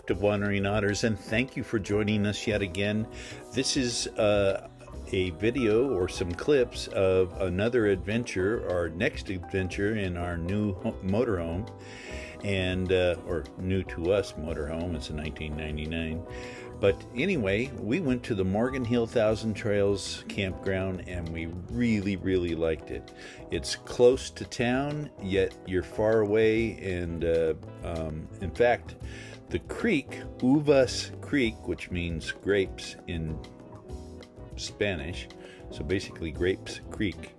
Raft of Wandering Otters, and thank you for joining us yet again. This is a video or some clips of another adventure, our next adventure in our new motorhome, and or new to us motorhome. It's a 1999. But anyway, we went to the Morgan Hill Thousand Trails campground, and we really liked it. It's close to town, yet you're far away, and in fact, the creek, Uvas Creek, which means grapes in Spanish, so basically Grapes Creek,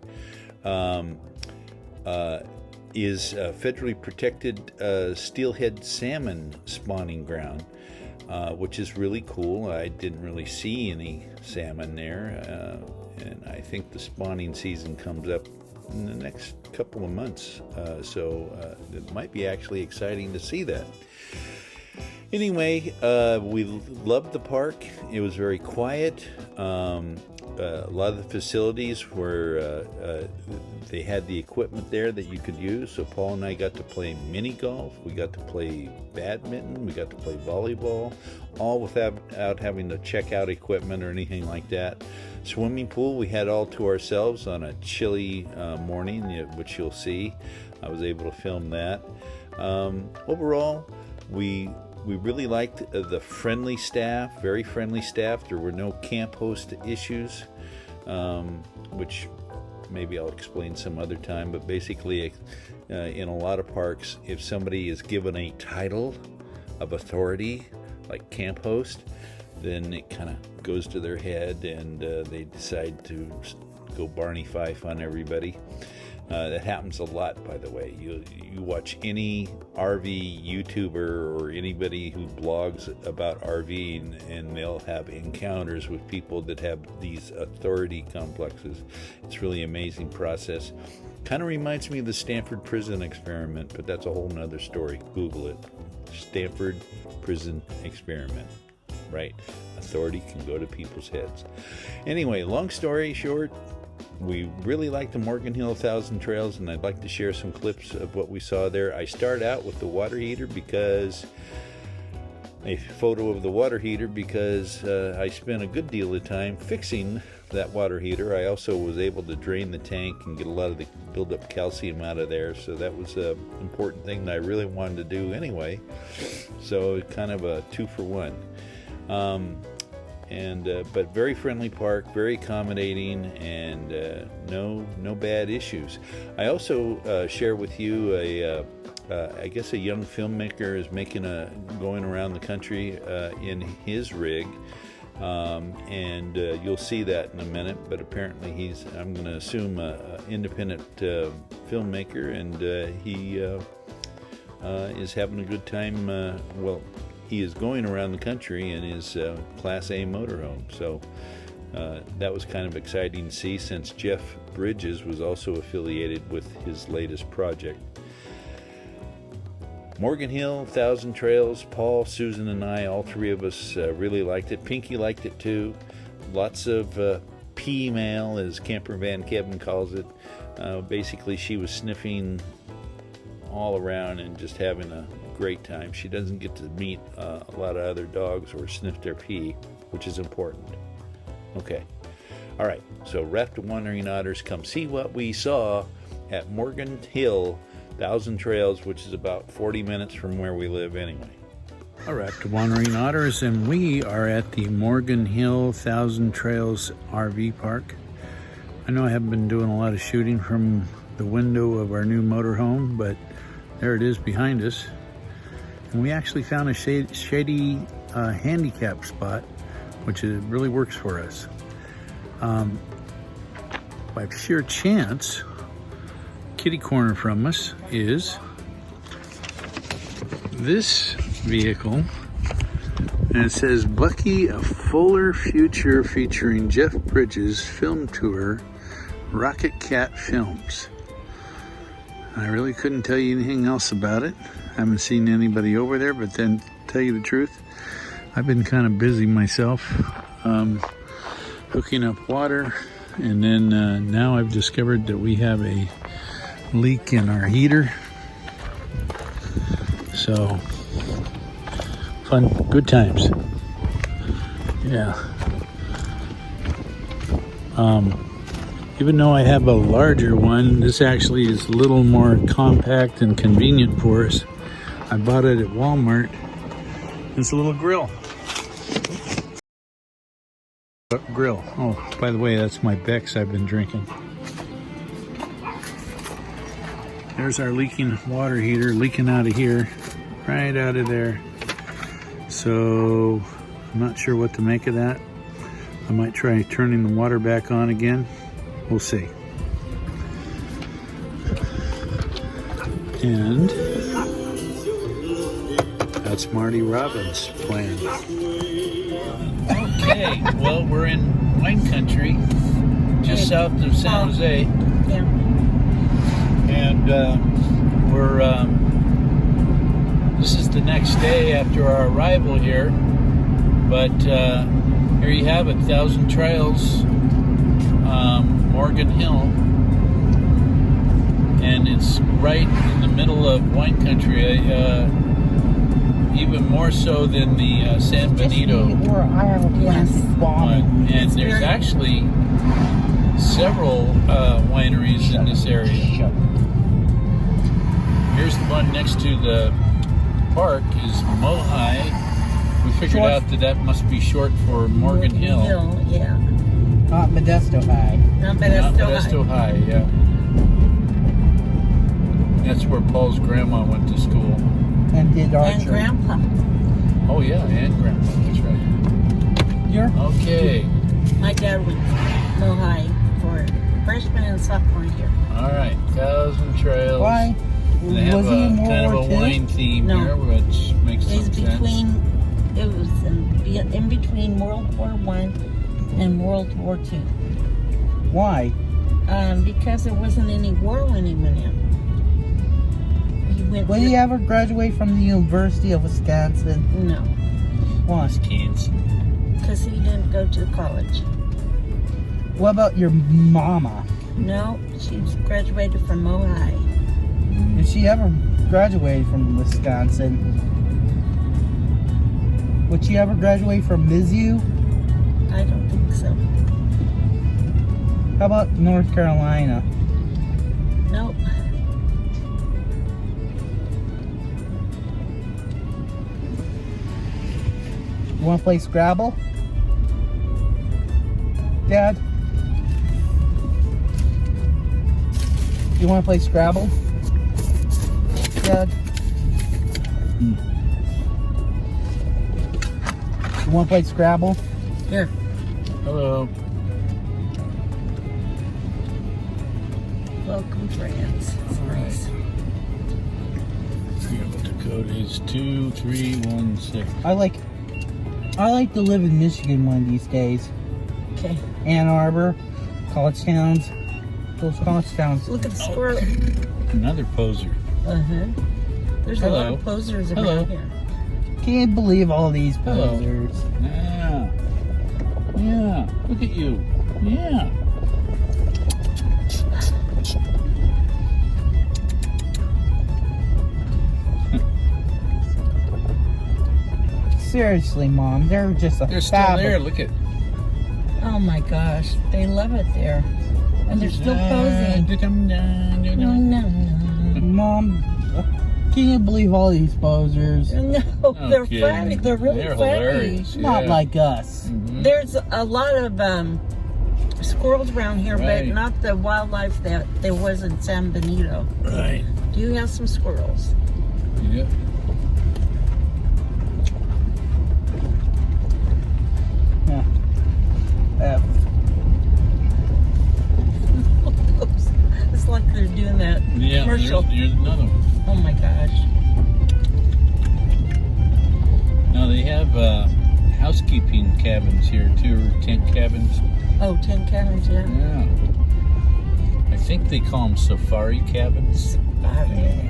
is a federally protected steelhead salmon spawning ground. Which is really cool. I didn't really see any salmon there, and I think the spawning season comes up in the next couple of months, so it might be actually exciting to see that. Anyway, we loved the park. It was very quiet. A lot of the facilities were, they had the equipment there that you could use. So Paul and I got to play mini golf. We got to play badminton. We got to play volleyball, all without having to check out equipment or anything like that. Swimming pool, we had all to ourselves on a chilly morning, which you'll see. I was able to film that. Overall, we really liked the friendly staff, very friendly staff. There were no camp host issues, which maybe I'll explain some other time. But basically, in a lot of parks, if somebody is given a title of authority, like camp host, then it kind of goes to their head, and they decide to go Barney Fife on everybody. That happens a lot, by the way. You watch any RV YouTuber or anybody who blogs about RVing, and they'll have encounters with people that have these authority complexes. It's really amazing process. Kind of reminds me of the Stanford prison experiment, but that's a whole nother story. Google it. Stanford prison experiment. Right? Authority can go to people's heads. Anyway, long story short, we really like the Morgan Hill Thousand Trails, and I'd like to share some clips of what we saw there. I start out with the water heater because I spent a good deal of time fixing that water heater. I also was able to drain the tank and get a lot of the build-up calcium out of there, so that was an important thing that I really wanted to do anyway. So kind of a 2-for-1. But very friendly park, very accommodating, and no bad issues. I also share with you I guess a young filmmaker is going around the country in his rig, and you'll see that in a minute. But apparently he's, I'm going to assume, an independent filmmaker, and he is having a good time. He is going around the country in his Class A motorhome. So that was kind of exciting to see, since Jeff Bridges was also affiliated with his latest project. Morgan Hill, Thousand Trails, Paul, Susan, and I, all three of us really liked it. Pinky liked it too. Lots of P-mail, as Camper Van Kevin calls it. Basically, she was sniffing all around and just having a great time. She doesn't get to meet a lot of other dogs or sniff their pee, which is important. Okay. All right. So Raft of Wandering Otters, come see what we saw at Morgan Hill Thousand Trails, which is about 40 minutes from where we live anyway. All right, Raft of Wandering Otters, and we are at the Morgan Hill Thousand Trails RV park. I know I haven't been doing a lot of shooting from the window of our new motorhome, but there it is behind us. And we actually found a shady handicap spot, which really works for us. By sheer chance, kitty corner from us is this vehicle, and it says Bucky, a Fuller Future featuring Jeff Bridges film tour, Rocket Cat Films. I really couldn't tell you anything else about it. I haven't seen anybody over there, but then, to tell you the truth, I've been kind of busy myself, hooking up water, and then now I've discovered that we have a leak in our heater. So fun, good times. Yeah. Even though I have a larger one, this actually is a little more compact and convenient for us. I bought it at Walmart. It's a little grill. Oh, by the way, that's my Beck's I've been drinking. There's our leaking water heater leaking out of here, right out of there. So I'm not sure what to make of that. I might try turning the water back on again. We'll see. And that's Marty Robbins' plan. Okay, well, we're in wine country, just south of San Jose. Yeah. And this is the next day after our arrival here. But here you have it, 1,000 Trails, Morgan Hill. And it's right in the middle of wine country, even more so than the San Benito one. And there's actually several wineries in this area. Here's the one next to the park is Mohai. We figured out that must be short for Morgan Hill. Yeah. Not Modesto High. Not Modesto High, yeah. That's where Paul's grandma went to school. And did archery. And Grandpa. Oh yeah, and grandpa, that's right. Okay. My dad went to Mohai for freshman and sophomore year. All right, 1,000 Trails. Why? They have Was he in World kind of War a II? wine theme No. here, which makes some sense. It was in between World War I and World War II. Why? Because there wasn't any war when he went in. Will you ever graduate from the University of Wisconsin? No, Why? Wisconsin. because he didn't go to college. What about your mama? No, she graduated from Mohai. Did she ever graduate from Wisconsin? Would she ever graduate from Mizzou? I don't think so. How about North Carolina? Nope. You want to play Scrabble? Dad? You want to play Scrabble? Dad? You want to play Scrabble? Here. Hello. Welcome, friends. It's nice. The code is 2316. I like to live in Michigan one of these days. Okay. Ann Arbor, college towns. Those college towns. Look at the squirrel. Another poser. Uh-huh. There's a lot of posers around here. Can't believe all these Hello. posers. Yeah. Yeah. Look at you. Yeah. Seriously, Mom, they're just a They're still there. Look at. Oh my gosh, they love it there. And they're still posing. No, no, no. Mom, can you believe all these posers? No, they're Okay. funny. They're really They're funny. hilarious. Not Yeah. like us. Mhm. There's a lot of squirrels around here, Right. but not the wildlife that there was in San Benito. Right. Do you have some squirrels? Yep. Yeah. It's like they're doing that Yeah. commercial. Here's another one. Oh my gosh. Now they have housekeeping cabins here too, or tent cabins. Oh, 10 cabins, yeah. Yeah. I think they call them safari cabins. Safari.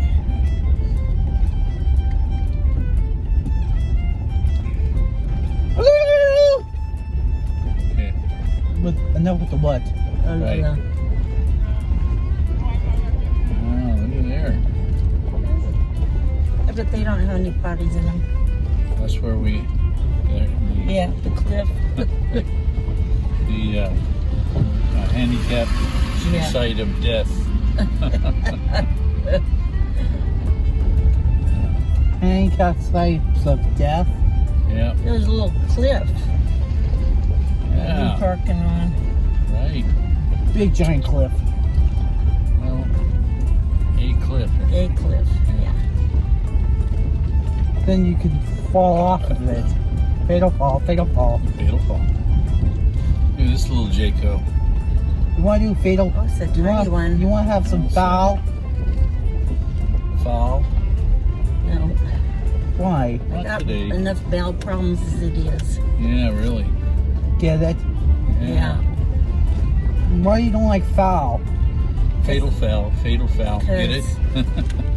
Okay. Enough with the what? Oh, Right. yeah. Wow, look at there. I bet they don't have any potties in them. That's where we. Yeah, the cliff. The handicapped site of death. Handicapped sites of death. Yeah. There's a little cliff that we're parking on. Right. Big giant cliff. Well, a cliff. A cliff, yeah. Then you can fall off of it. Fatal fall, fatal fall. Fatal fall. Look at this little Jayco. You want to do fatal? Oh, it's a tiny one. You want to have some foul? Fall. No, Why? I Not got today. enough bowel problems as it is. Yeah, really. Get it? Yeah. Why you don't like foul? Fatal foul. Fatal foul. Get it?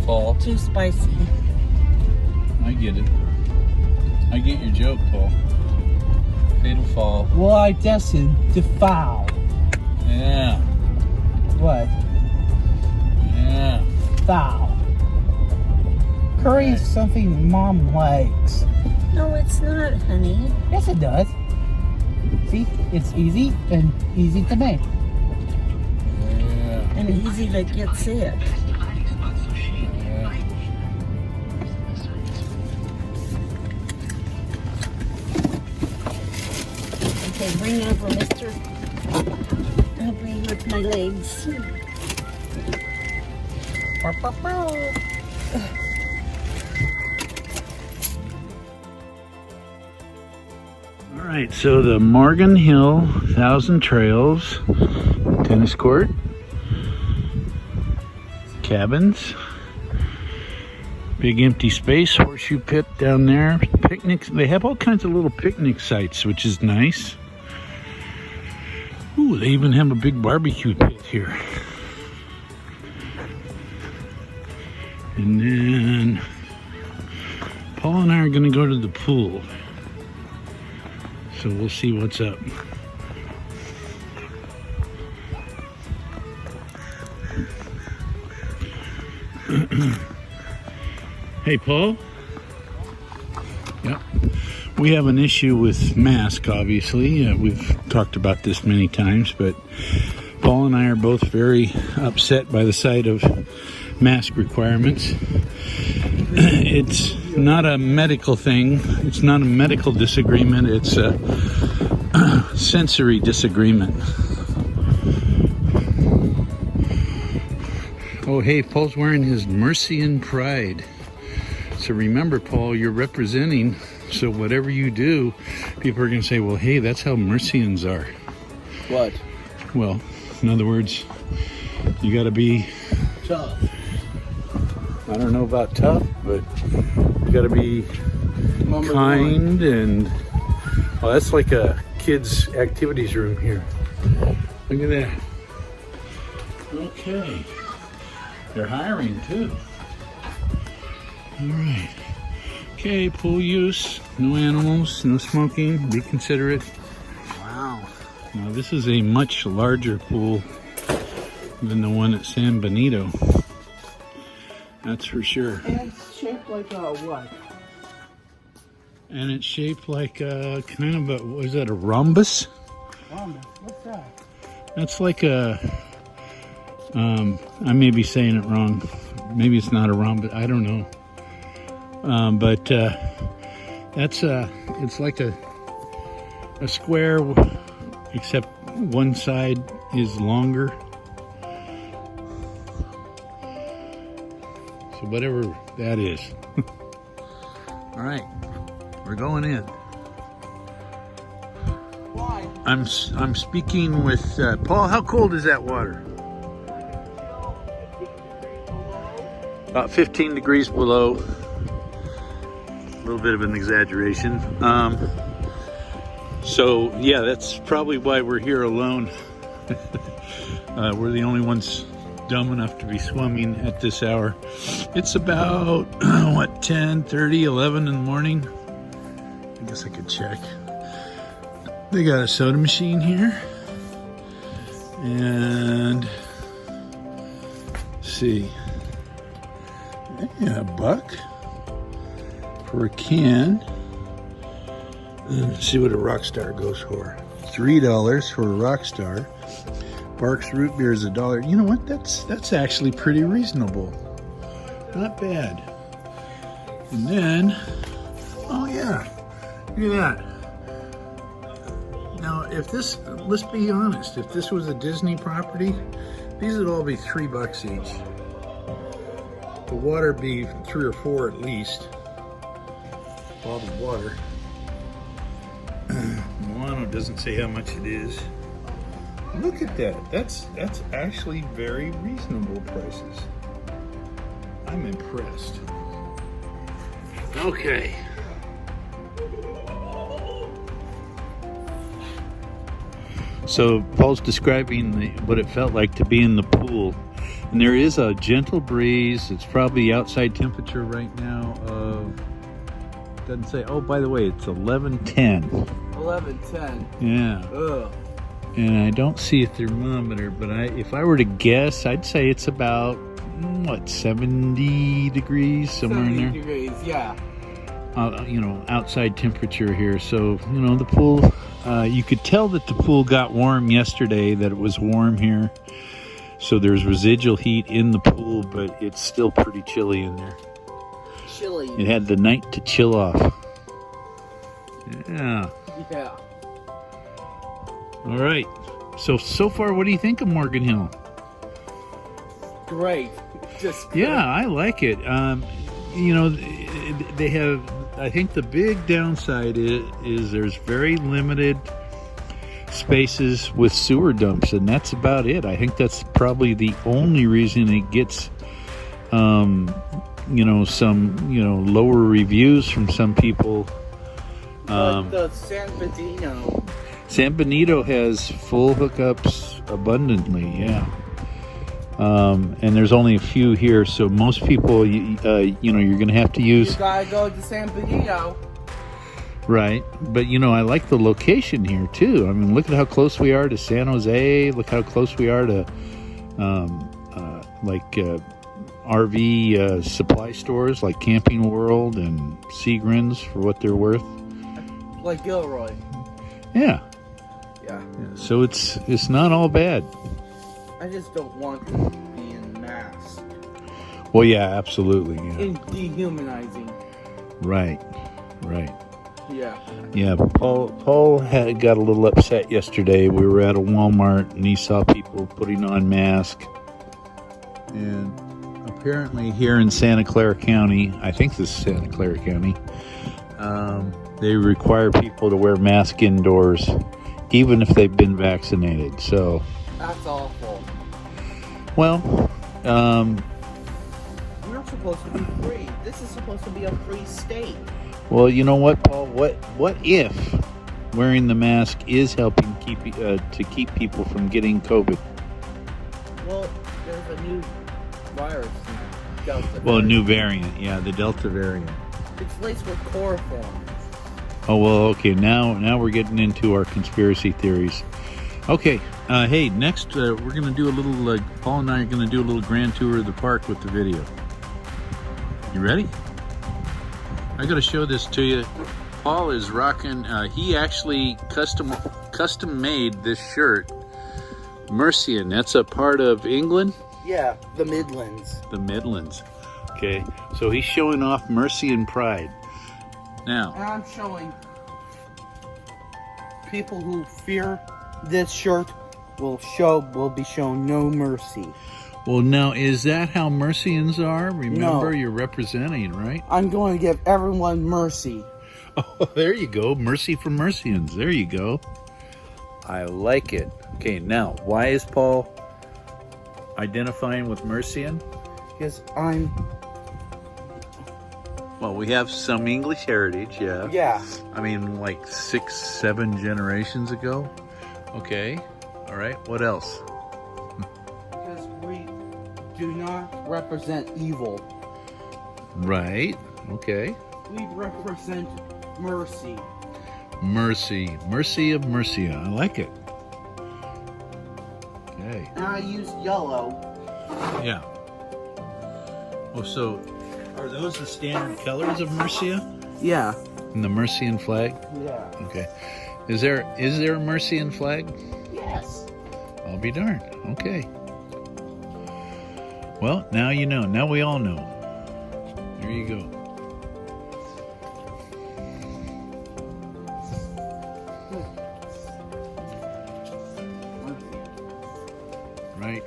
Fall. Too spicy. I get it. I get your joke, Paul. Fatal fall. Well, I destined to foul. Yeah. What? Yeah. Foul. Curry is something Mom likes. No, it's not, honey. Yes, it does. See, it's easy and easy to make. Yeah. And easy to get sick. Yeah. Okay, bring over, mister. Help me with my legs. All right, so the Morgan Hill 1,000 Trails tennis court, cabins, big empty space, horseshoe pit down there, picnics. They have all kinds of little picnic sites, which is nice. Ooh, they even have a big barbecue pit here. And then Paul and I are going to go to the pool. So we'll see what's up. Hey, Paul? Yep. We have an issue with mask, obviously. We've talked about this many times, but Paul and I are both very upset by the sight of mask requirements. It's not a medical thing. It's not a medical disagreement. It's a sensory disagreement. Oh, hey, Paul's wearing his Mercy and Pride. So remember, Paul, you're representing. So whatever you do, people are going to say, well, hey, that's how Mercians are. What? Well, in other words, you got to be Tough. I don't know about tough, but you got to be kind and, well, that's like a kid's activities room here. Look at that. Okay. They're hiring too. All right. Okay, pool use, no animals, no smoking, be considerate. Wow. Now this is a much larger pool than the one at San Benito. That's for sure. And it's shaped like a what? And it's shaped like a kind of a, what is that, a rhombus? Rhombus. What's that? That's like a, I may be saying it wrong. Maybe it's not a rhombus, I don't know. But that's it's like a square, except one side is longer. So whatever that is. All right, we're going in. Why? I'm speaking with Paul. How cold is that water? About 15 degrees below. A little bit of an exaggeration. So yeah, that's probably why we're here alone. We're the only ones dumb enough to be swimming at this hour. It's about, what, 10:30, 11 in the morning? I guess I could check. They got a soda machine here. And, let's see. Yeah, $1 for a can. See what a Rockstar goes for. $3 for a Rockstar. Barks root beer is $1. You know what? That's actually pretty reasonable. Not bad. And then, oh yeah, look at that. Now, if this, let's be honest, if this was a Disney property, these would all be $3 each. The water would be 3 or 4 at least. Bottled water. Milano doesn't say how much it is. Look at that. That's actually very reasonable prices. I'm impressed. Okay. So Paul's describing what it felt like to be in the pool. And there is a gentle breeze. It's probably outside temperature right now of, doesn't say, oh, by the way, it's 11:10. 11:10. Yeah. Ugh. And I don't see a thermometer, but if I were to guess, I'd say it's about, what, 70 degrees, somewhere in there? 70 degrees, yeah. You know, outside temperature here. So, you know, the pool, you could tell that the pool got warm yesterday, that it was warm here. So there's residual heat in the pool, but it's still pretty chilly in there. Chilly. It had the night to chill off. Yeah. Yeah. All right. So far, what do you think of Morgan Hill? Great. Just good. Yeah, I like it. You know, they have, I think the big downside is there's very limited spaces with sewer dumps, and that's about it. I think that's probably the only reason it gets, you know, some, you know, lower reviews from some people. But the San Benito has full hookups abundantly, yeah. And there's only a few here, so most people, you know, you're going to have to use... You gotta go to San Benito. Right, but you know, I like the location here too. I mean, look at how close we are to San Jose. Look how close we are to, RV supply stores like Camping World and Seagrins for what they're worth. Like Gilroy. Yeah. Yeah. So it's not all bad. I just don't want to be in mask. Well, yeah, absolutely. Yeah. And dehumanizing. Right. Yeah. Yeah, Paul got a little upset yesterday. We were at a Walmart and he saw people putting on masks. And apparently here in Santa Clara County, I think this is Santa Clara County, they require people to wear masks indoors, even if they've been vaccinated. So That's awful. well, we're supposed to be free. This is supposed to be a free state. well, you know what, Paul? What if wearing the mask is helping keep people from getting COVID? Well, there's a new virus, Delta. Well, a new variant, yeah, the Delta variant. It's laced with chloroform. Oh, well, okay, now we're getting into our conspiracy theories. Okay, hey, next we're going to do a little, Paul and I are going to do a little grand tour of the park with the video. You ready? I got to show this to you. Paul is rocking, he actually custom made this shirt. Mercian, that's a part of England? Yeah, the Midlands. The Midlands. Okay, so he's showing off Mercian pride. Now, And I'm showing people who fear this shirt will be shown no mercy. well, now, is that how Mercians are? Remember, No. you're representing, right? I'm going to give everyone mercy. Oh, there you go. Mercy for Mercians. There you go. I like it. Okay, now, why is Paul identifying with Mercian? Because I'm... Well, we have some English heritage, yeah. Yeah. I mean, like 6-7 generations ago. Okay. All right. What else? Because we do not represent evil. Right. Okay. We represent mercy. Mercy. Mercy of Mercia. I like it. Okay. And I use yellow. Yeah. Oh, so are those the standard colors of Mercia? Yeah. And the Mercian flag? Yeah. Okay. Is there a Mercian flag? Yes. I'll be darned. Okay. Well, now you know. Now we all know. There you go. Right.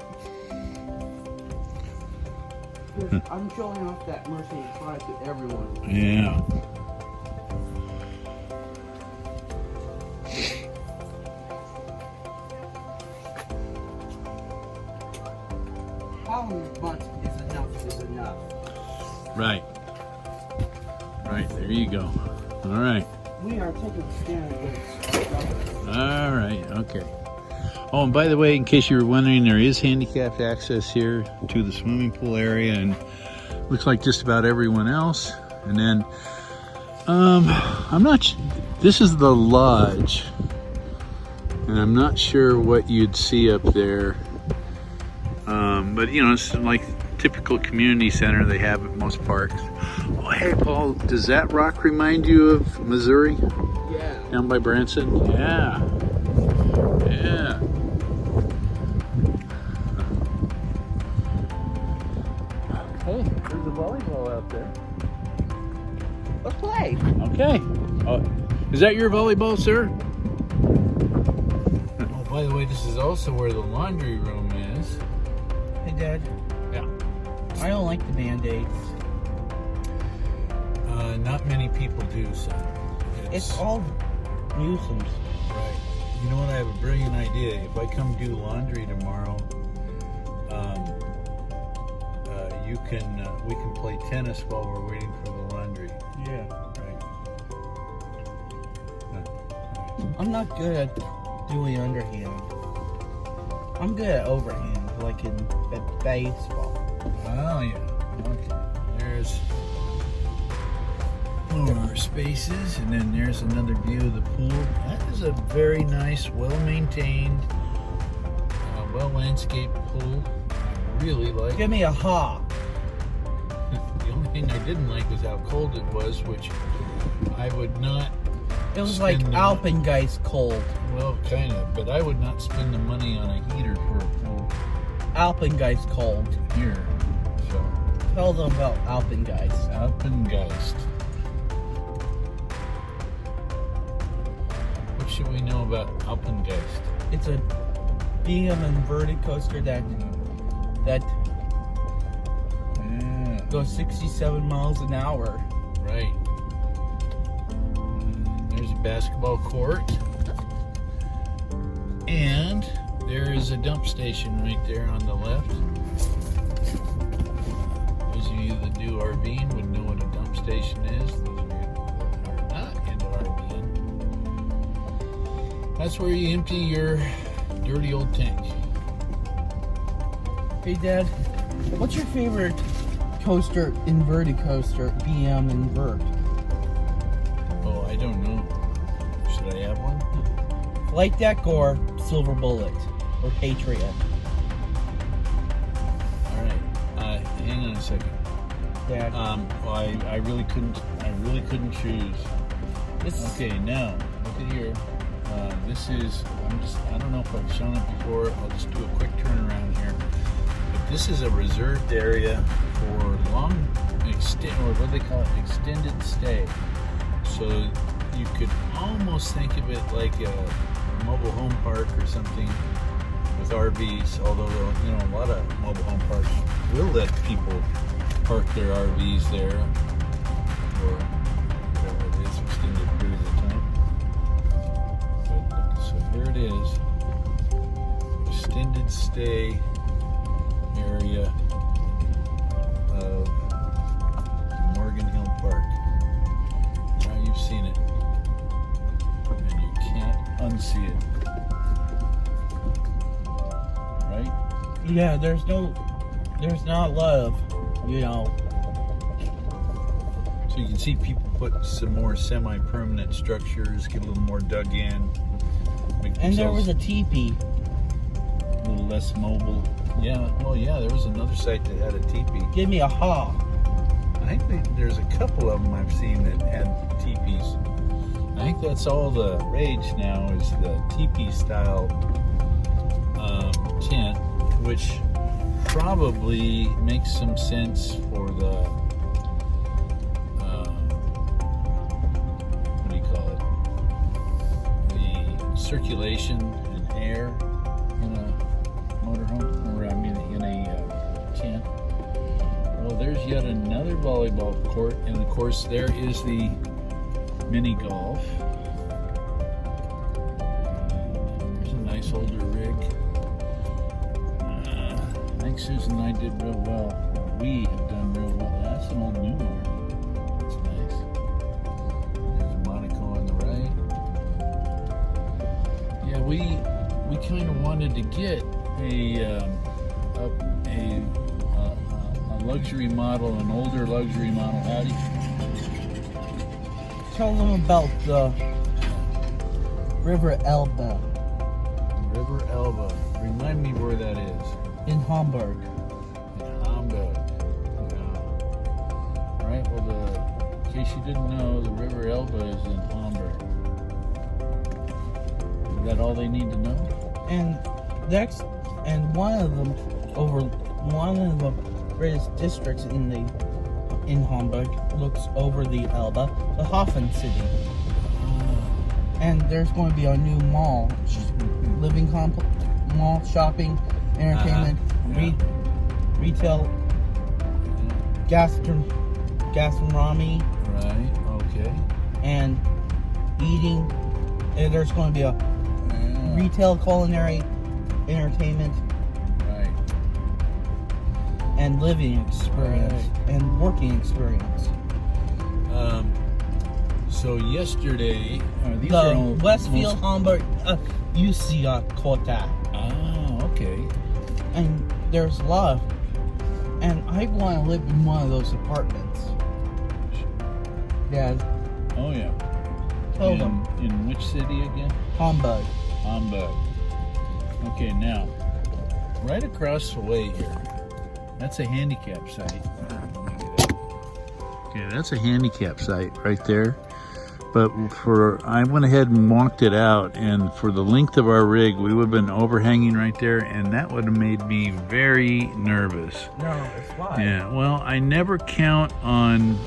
I'm showing off that Mercy flag to everyone. Yeah. How much is enough is enough? Right. Right. There you go. All right. We are taking a stand against. All right. Okay. Oh, and by the way, in case you were wondering, there is handicapped access here to the swimming pool area, and looks like just about everyone else. And then, I'm not. This is the lodge, and I'm not sure what you'd see up there. But you know, it's like typical community center they have at most parks. Oh, hey, Paul, does that rock remind you of Missouri? Yeah. Down by Branson? Yeah. Yeah. Hey, there's a volleyball out there. Let's play. Okay. Is that your volleyball, sir? Oh, by the way, this is also where the laundry room is. Hey, Dad. Yeah. I don't like the Band-Aids. Not many people do, son. It's all nuisance. Right. You know what? I have a brilliant idea. If I come do laundry tomorrow, we can play tennis while we're waiting for the laundry. Yeah. Right. I'm not good at doing underhand. I'm good at overhand, like in baseball. Oh yeah. Okay. There's more spaces, and then there's another view of the pool. That is a very nice, well-maintained, well-landscaped pool. I really like it. Give me a hawk. The only thing I didn't like was how cold it was, which I would not. It was like Alpengeist cold. Well, kind of, but I would not spend the money on a heater for a pool Alpengeist cold. here. So, Tell them about Alpengeist. Alpengeist. What should we know about Alpengeist? It's a BM inverted coaster that Yeah, goes 67 miles an hour. right. There's a basketball court. And there is a dump station right there on the left. Those of you that do RVing would know what a dump station is. Those of you that are not into RVing, that's where you empty your dirty old tank. Hey, Dad, what's your favorite coaster, inverted coaster, BM invert? Oh, I don't know. Should I have one? Flight Deck or Silver Bullet or Patriot? All right. Hang on a second. Dad, Well, I really couldn't choose. this Okay, now look at here. This is. I don't know if I've shown it before. I'll just do a quick turnaround here. But this is a reserved area for or what do they call it? Extended stay. So you could almost think of it like a mobile home park or something with RVs. Although you know a lot of mobile home parks will let people park their RVs there for whatever it is, extended periods of time. But so here it is, extended stay area of Morgan Hill Park. Now you've seen it, and you can't unsee it, right? yeah, there's not a lot of, you know. So you can see people put some more semi-permanent structures, get a little more dug in, make And there was themselves a teepee. a little less mobile. Yeah, well, yeah, there was another site that had a teepee. Give me a hawk. I think there's a couple of them I've seen that had teepees. think that's all the rage now is the teepee style tent, which probably makes some sense for the what do you call it? The circulation and air in a motorhome, or I mean in a tent. Well, there's yet another volleyball court, and of course there is the mini golf. There's a nice older rig. I think Susan and I did real well. We have done real well. That's an old new one. That's nice. There's a Monaco on the right. Yeah, we kind of wanted to get a luxury model, an older luxury model. Howdy. Tell them about the River Elbe River Elbe. Remind me where that is. in Hamburg. In Hamburg. Yeah. Right. Well, in case you didn't know, the River Elbe is in Hamburg. Is that all they need to know? And next, and one of them over one of the greatest districts in Hamburg looks over the Elbe, the Hafen City. And there's going to be a new mall, living mall, shopping, entertainment, retail, gastronomy, Right. Okay. and eating. And there's going to be a retail, culinary, entertainment, Right. and living experience, and working experience. So yesterday, these are all The Westfield Hamburg UC Kota. Ah, okay. And there's a lot of, and I want to live in one of those apartments. Dad, Oh yeah. tell them. In which city again? Hamburg. Hamburg. Okay, now, right across the way here, that's a handicap site. Okay, that's a handicap site right there. But I went ahead and walked it out, and for the length of our rig, we would have been overhanging right there, and that would have made me very nervous. No, it's fine. Yeah, well, I never count on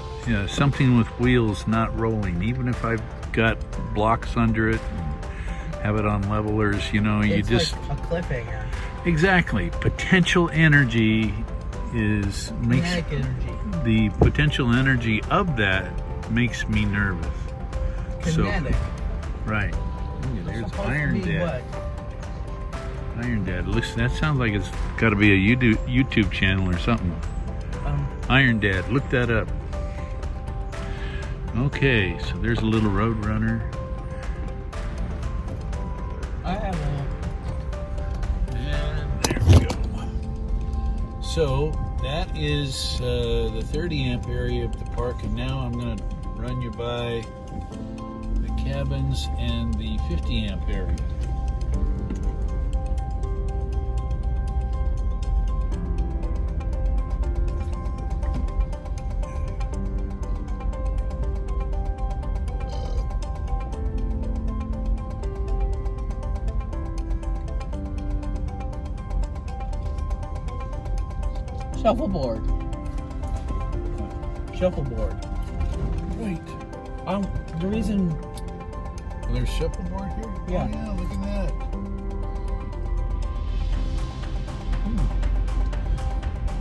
something with wheels not rolling, even if I've got blocks under it and have it on levelers, you It's just... like a cliffhanger. Exactly. Potential energy makes Kinetic energy. the potential energy of that makes me nervous. Kinetic. Right. It's There's supposed Iron to be Dad. what? Iron Dad. Listen, that sounds like it's got to be a YouTube channel or something. Iron Dad. Look that up. Okay, so there's a little road runner. I have a. And there we go. So that is the 30 amp area of the park, and now I'm going to run you by the cabins and the 50 amp area. Shuffleboard. Shuffleboard. Wait, The reason. there's shuffleboard here? Yeah. Oh, yeah, look at that.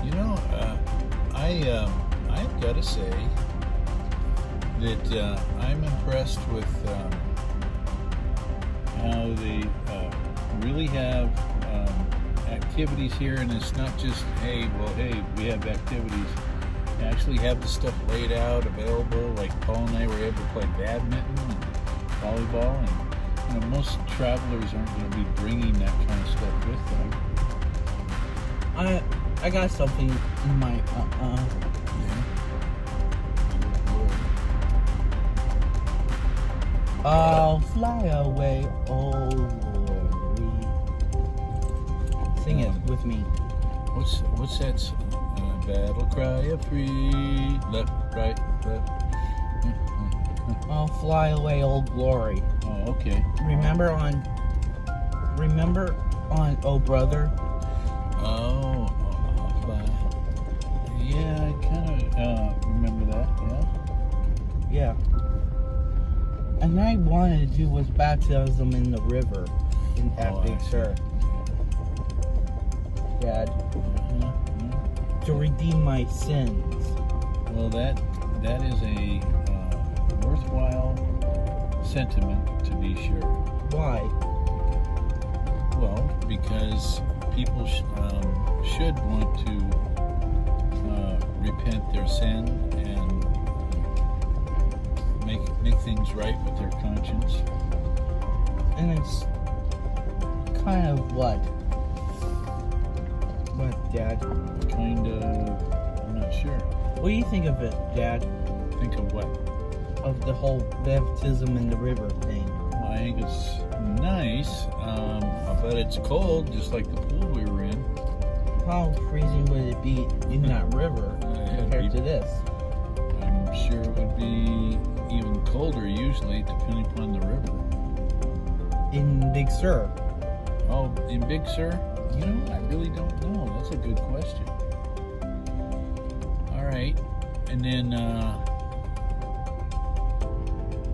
You know, I've got to say that I'm impressed with how they really have activities here, and it's not just, hey, we have activities. They actually have the stuff laid out, available, like Paul and I were able to play badminton and volleyball, and most travelers aren't going to be bringing that kind of stuff with them. I got something in my I'll fly away, oh Lord. Sing it with me. What's that? Battle cry of free, left, right, left. Oh, fly away, old glory. Oh, okay. Remember on Oh Brother? Oh, yeah, I kind of remember that. Yeah. Yeah. And I wanted to do was baptism in the river at Big Sur. Dad. To redeem my sins. Well, that is a worthwhile sentiment, to be sure. Why? Well, because people should want to repent their sin and make things right with their conscience. And it's kind of what? What, Dad? Kind of, I'm not sure. What do you think of it, Dad? Think of what? Of the whole baptism in the river thing. Well, I think it's nice, but it's cold, just like the pool we were in. How freezing would it be in that river compared to this? I'm sure it would be even colder usually, depending upon the river. In Big Sur. Oh, in Big Sur? You know, I really don't know. That's a good question. All right, and then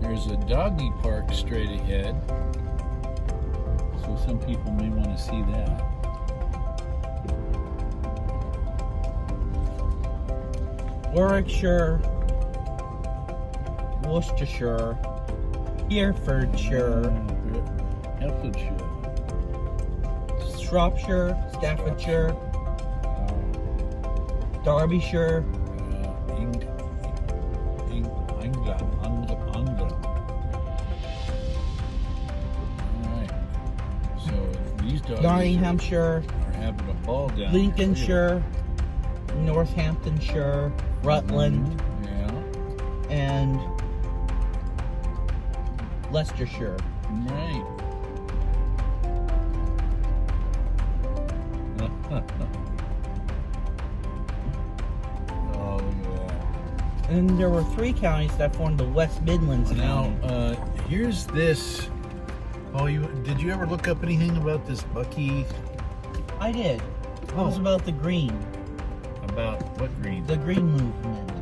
there's a doggy park straight ahead, so some people may want to see that. Warwickshire, Worcestershire, Herefordshire, Herefordshire, Shropshire, Staffordshire, Derbyshire, England. Alright. So these dogs Nottinghamshire, are having a ball down Lincolnshire, Northamptonshire, Rutland, Yeah. and Leicestershire. Right. Oh, look at that. And there were 3 counties that formed the West Midlands Now, County. here's this. Oh, did you ever look up anything about this Bucky? I did. It was Oh. about the green. About what green? The green movement.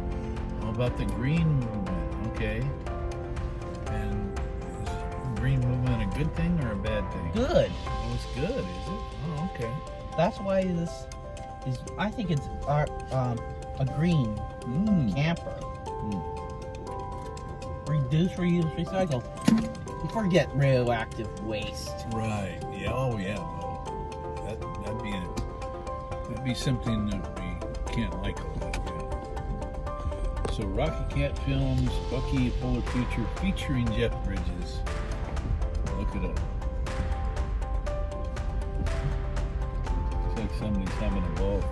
Oh, about the green movement. Okay. And is green movement a good thing or a bad thing? Good. Oh, it's good, is it? Oh, okay. That's why this is, I think it's a green camper. Reduce, reuse, recycle. Forget radioactive waste. Right. Yeah. Oh, yeah. Well, that'd be something that we can't like a lot. Yeah. So, Rocky Cat Films, Bucky Fuller Future, featuring Jeff Bridges. Look it up. Looks like somebody's having a ball.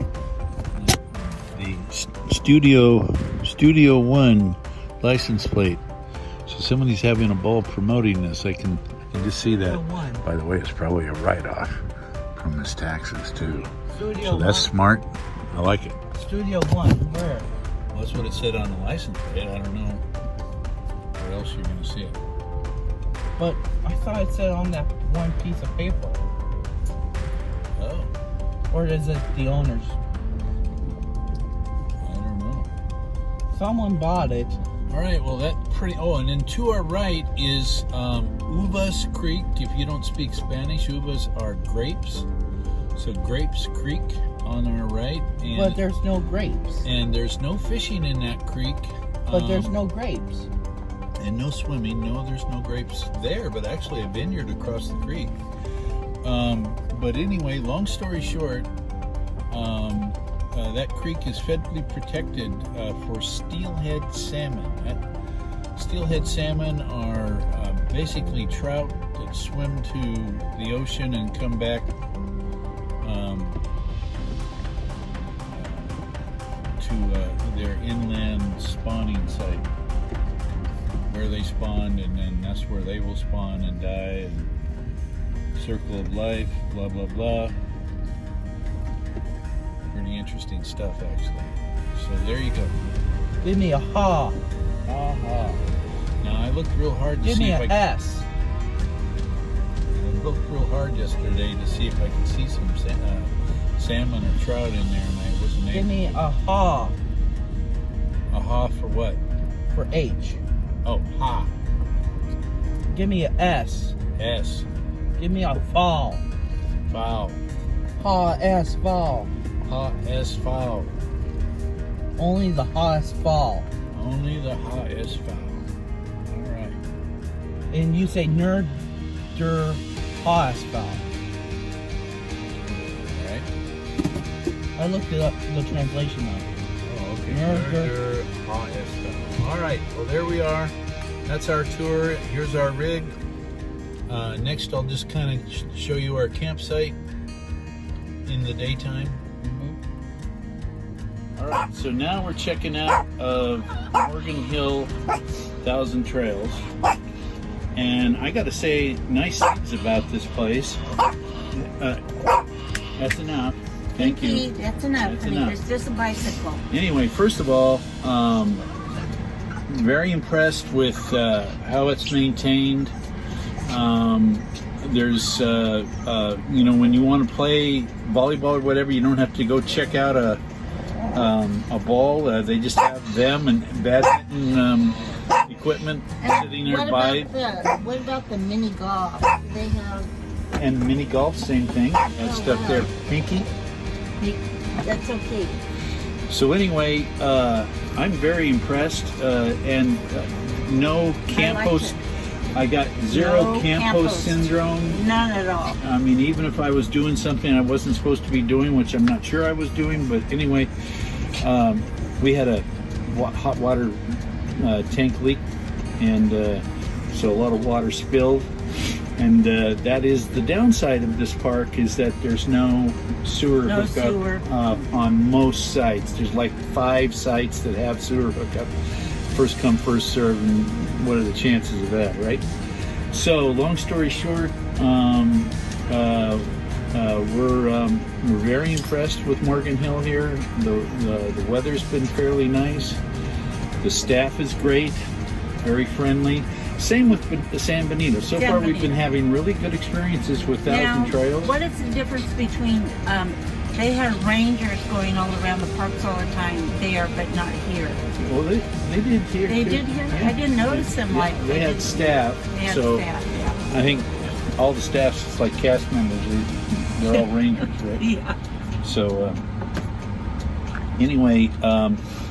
The Studio One license plate. So somebody's having a ball promoting this. I can just see that. Studio One. By the way, it's probably a write-off from his taxes too. Studio So that's One. smart. I like it. Studio One, where? Well, that's what it said on the license plate. I don't know where else you're going to see it. But I thought it said on that one piece of paper. Oh, Or is it the owner's? I don't know. Someone bought it. All right, well, and then to our right is Uvas Creek. If you don't speak Spanish, uvas are grapes. So Grapes Creek on our right. And, But there's no grapes. and there's no fishing in that creek. But there's no grapes. And no swimming. No, there's no grapes there, but actually a vineyard across the creek. But anyway, long story short, that creek is federally protected for steelhead salmon. Steelhead salmon are basically trout that swim to the ocean and come back to their inland spawning site, where they spawned, and then that's where they will spawn and die. And circle of life, blah blah blah. Pretty interesting stuff, actually. So there you go. Give me a ha. Aha. Now I looked looked real hard to Give see me if an S. I looked real hard yesterday to see if I could see some salmon or trout in there, and I wasn't able. Give me a ha. A ha for what? For H. Oh, ha. Give me a S. S. Give me a fall. Foul. Ha S fall. Ha S foul. Only the ha S fall. Only the ha S foul. All right. And you say nerd der ha S foul. All right. I looked it up, the translation of it. Oh, okay. Nerd ha S foul. All right. Well, there we are. That's our tour. Here's our rig. Next, I'll just kind of show you our campsite in the daytime. All right, so now we're checking out of Morgan Hill 1,000 Trails, and I got to say nice things about this place. That's enough. Thank you. That's enough. That's I mean, enough. it's just a bicycle. Anyway, first of all, very impressed with how it's maintained. There's, when you want to play volleyball or whatever, you don't have to go check out a ball. They just have them and badminton equipment sitting nearby. What about the mini golf? Do they have? And mini golf, same thing. That stuff wow. there, pinky. That's okay. So anyway, I'm very impressed, and no Campos. I got zero No Campos Campos. syndrome. None at all. I mean, even if I was doing something I wasn't supposed to be doing, which I'm not sure I was doing, but anyway, we had a hot water tank leak, and so a lot of water spilled. And that is the downside of this park, is that there's no sewer hookup on most sites. There's like 5 sites that have sewer hookup. First come, first serve, and what are the chances of that, right? So, long story short, we're very impressed with Morgan Hill here. The weather's been fairly nice. The staff is great, very friendly. Same with the San Benito. So far, we've been having really good experiences with 1,000 Trails. What is the difference between? They had rangers going all around the parks all the time there, but not here. Well, they did here. They too. did here. Yeah. I didn't notice them like they had staff. They had so staff. Yeah. I think all the staff's just like cast members. They're all rangers, right? Yeah. So anyway,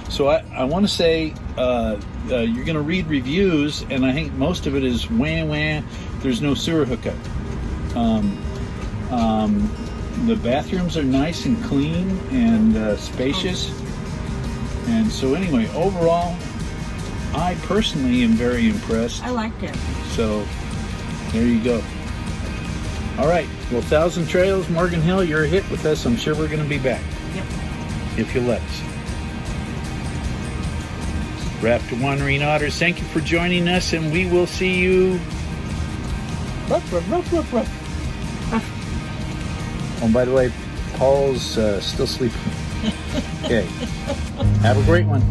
so I want to say you're going to read reviews, and I think most of it is wah. There's no sewer hookup. The bathrooms are nice and clean and spacious. And so anyway, overall, I personally am very impressed. I liked it. So there you go. All right. Well, 1,000 Trails, Morgan Hill, you're a hit with us. I'm sure we're going to be back. Yep. If you let us. Raft to Wandering Otters, thank you for joining us, and we will see you. Ruff, ruff, ruff, ruff, ruff. Oh, by the way, Paul's still sleeping. Okay. Have a great one.